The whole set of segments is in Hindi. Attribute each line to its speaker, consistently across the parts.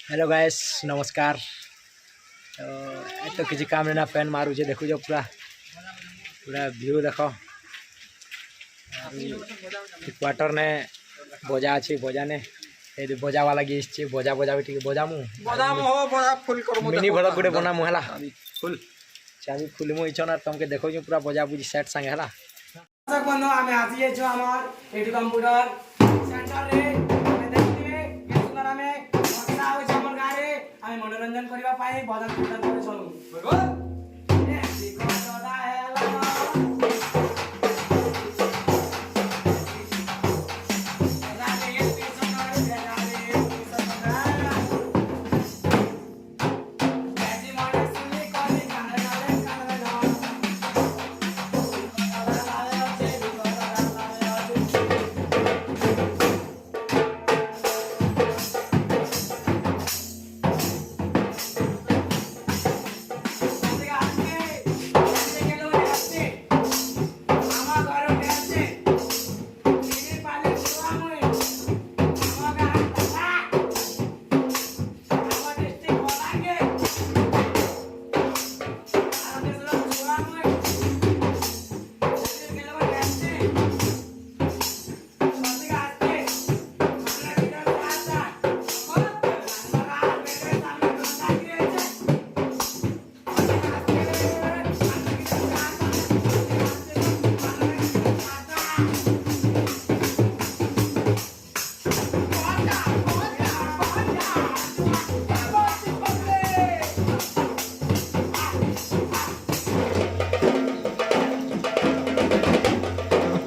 Speaker 1: हेलो गाइस नमस्कार। तो किसी काम ना पेन मारू छे देखो जो पूरा पूरा व्यू देखो। क्वार्टर ने बोजा अच्छी बोजा ने बोजा वाला गिस छे बोजा बोजा भी ठीक बोजा मु
Speaker 2: हो बड़ा फुल कर
Speaker 1: मिनी भड़क गुटे बना मु हला फुल चाबी फुल मु इछन तुम के देखो जो पूरा बोजा बुझी सेट संगे हला
Speaker 2: दर्शक बंधु आमे आजिए जो हमार एडी कंप्यूटर सेंटर रे हमें देखिए के सुंदर हमें बक्सा हो हमर गारे हमें मनोरंजन करबा पाए भजन कीर्तन करे चलू बगो ए देखो सदा है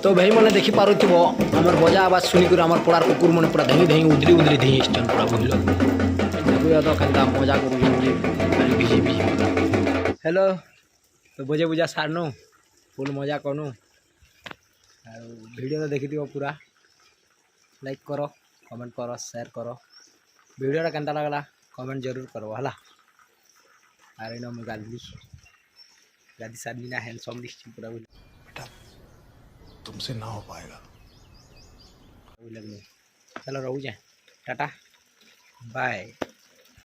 Speaker 1: तो भाई मैंने देखी पारुथिबो हमर बजा आवाज सुनिकर हमर पड़ार कुकुर मन पूरा धही धही उधरी उधरी धही स्टन पूरा बुझलो देखो तो कंदा मजा करू खाली बिजी बिजी। हेलो तो बजे बुझा सारनु फुल मजा करनु वीडियो तो देखी दियो पूरा लाइक करो कमेंट करो शेयर करो वीडियो केनता लगला कमेंट जरूर करो हला। अरे नो मैं गादी सादी ना हैंडसम दिस पूरा
Speaker 3: बेटा तुमसे ना हो पाएगा।
Speaker 1: चलो रहू जाए टाटा बाय।